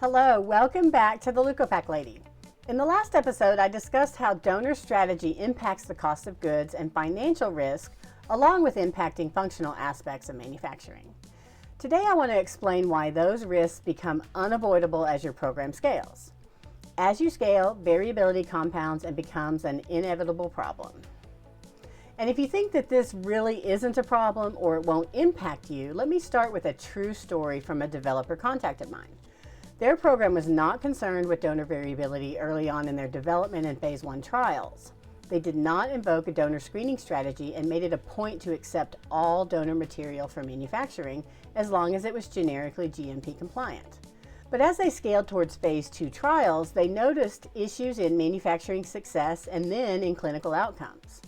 Hello, welcome back to the Leukopak Lady. In the last episode, I discussed how donor strategy impacts the cost of goods and financial risk, along with impacting functional aspects of manufacturing. Today, I want to explain why those risks become unavoidable as your program scales. As you scale, variability compounds and becomes an inevitable problem. And if you think that this really isn't a problem or it won't impact you, let me start with a true story from a developer contact of mine. Their program was not concerned with donor variability early on in their development and phase 1 trials. They did not invoke a donor screening strategy and made it a point to accept all donor material for manufacturing as long as it was generically GMP compliant. But as they scaled towards phase 2 trials, they noticed issues in manufacturing success and then in clinical outcomes.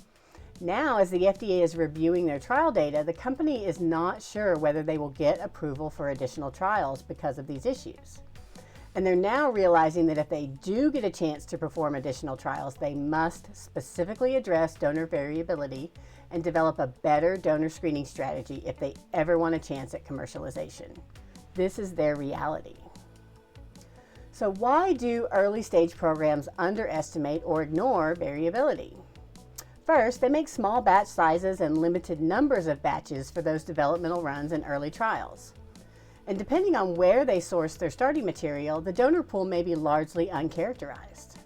Now, as the FDA is reviewing their trial data, the company is not sure whether they will get approval for additional trials because of these issues. And they're now realizing that if they do get a chance to perform additional trials, they must specifically address donor variability and develop a better donor screening strategy if they ever want a chance at commercialization. This is their reality. So why do early stage programs underestimate or ignore variability? First, they make small batch sizes and limited numbers of batches for those developmental runs and early trials. And depending on where they source their starting material, the donor pool may be largely uncharacterized.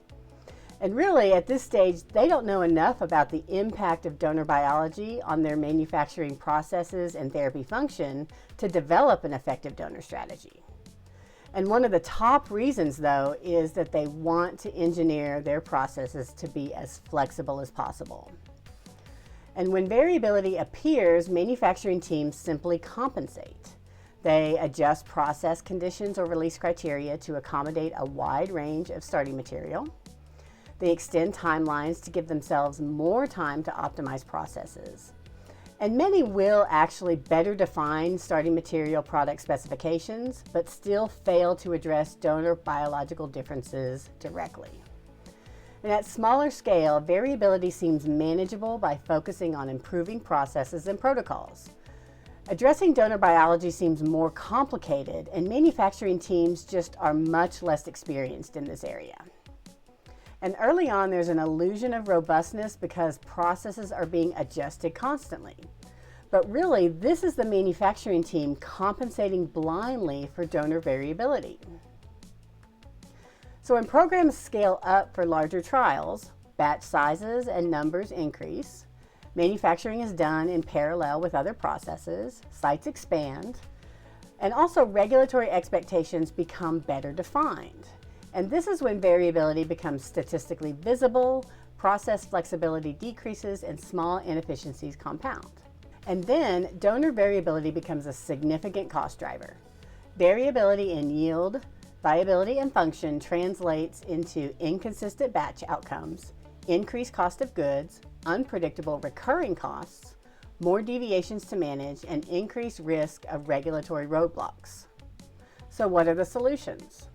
And really, at this stage, they don't know enough about the impact of donor biology on their manufacturing processes and therapy function to develop an effective donor strategy. And one of the top reasons, though, is that they want to engineer their processes to be as flexible as possible. And when variability appears, manufacturing teams simply compensate. They adjust process conditions or release criteria to accommodate a wide range of starting material. They extend timelines to give themselves more time to optimize processes. And many will actually better define starting material product specifications, but still fail to address donor biological differences directly. And at smaller scale, variability seems manageable by focusing on improving processes and protocols. Addressing donor biology seems more complicated, and manufacturing teams just are much less experienced in this area. And early on, there's an illusion of robustness because processes are being adjusted constantly. But really, this is the manufacturing team compensating blindly for donor variability. So when programs scale up for larger trials, batch sizes and numbers increase. Manufacturing is done in parallel with other processes, sites expand, and also regulatory expectations become better defined. And this is when variability becomes statistically visible, process flexibility decreases, and small inefficiencies compound. And then donor variability becomes a significant cost driver. Variability in yield, viability, and function translates into inconsistent batch outcomes, increased cost of goods, unpredictable recurring costs, more deviations to manage, and increased risk of regulatory roadblocks. So what are the solutions?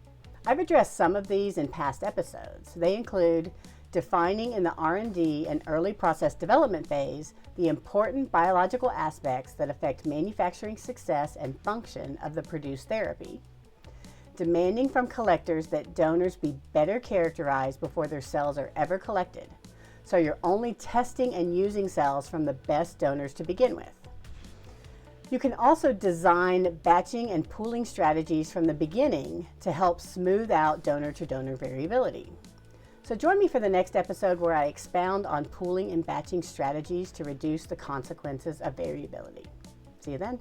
I've addressed some of these in past episodes. They include defining in the R&D and early process development phase the important biological aspects that affect manufacturing success and function of the produced therapy, demanding from collectors that donors be better characterized before their cells are ever collected, so you're only testing and using cells from the best donors to begin with. You can also design batching and pooling strategies from the beginning to help smooth out donor-to-donor variability. So join me for the next episode where I expound on pooling and batching strategies to reduce the consequences of variability. See you then.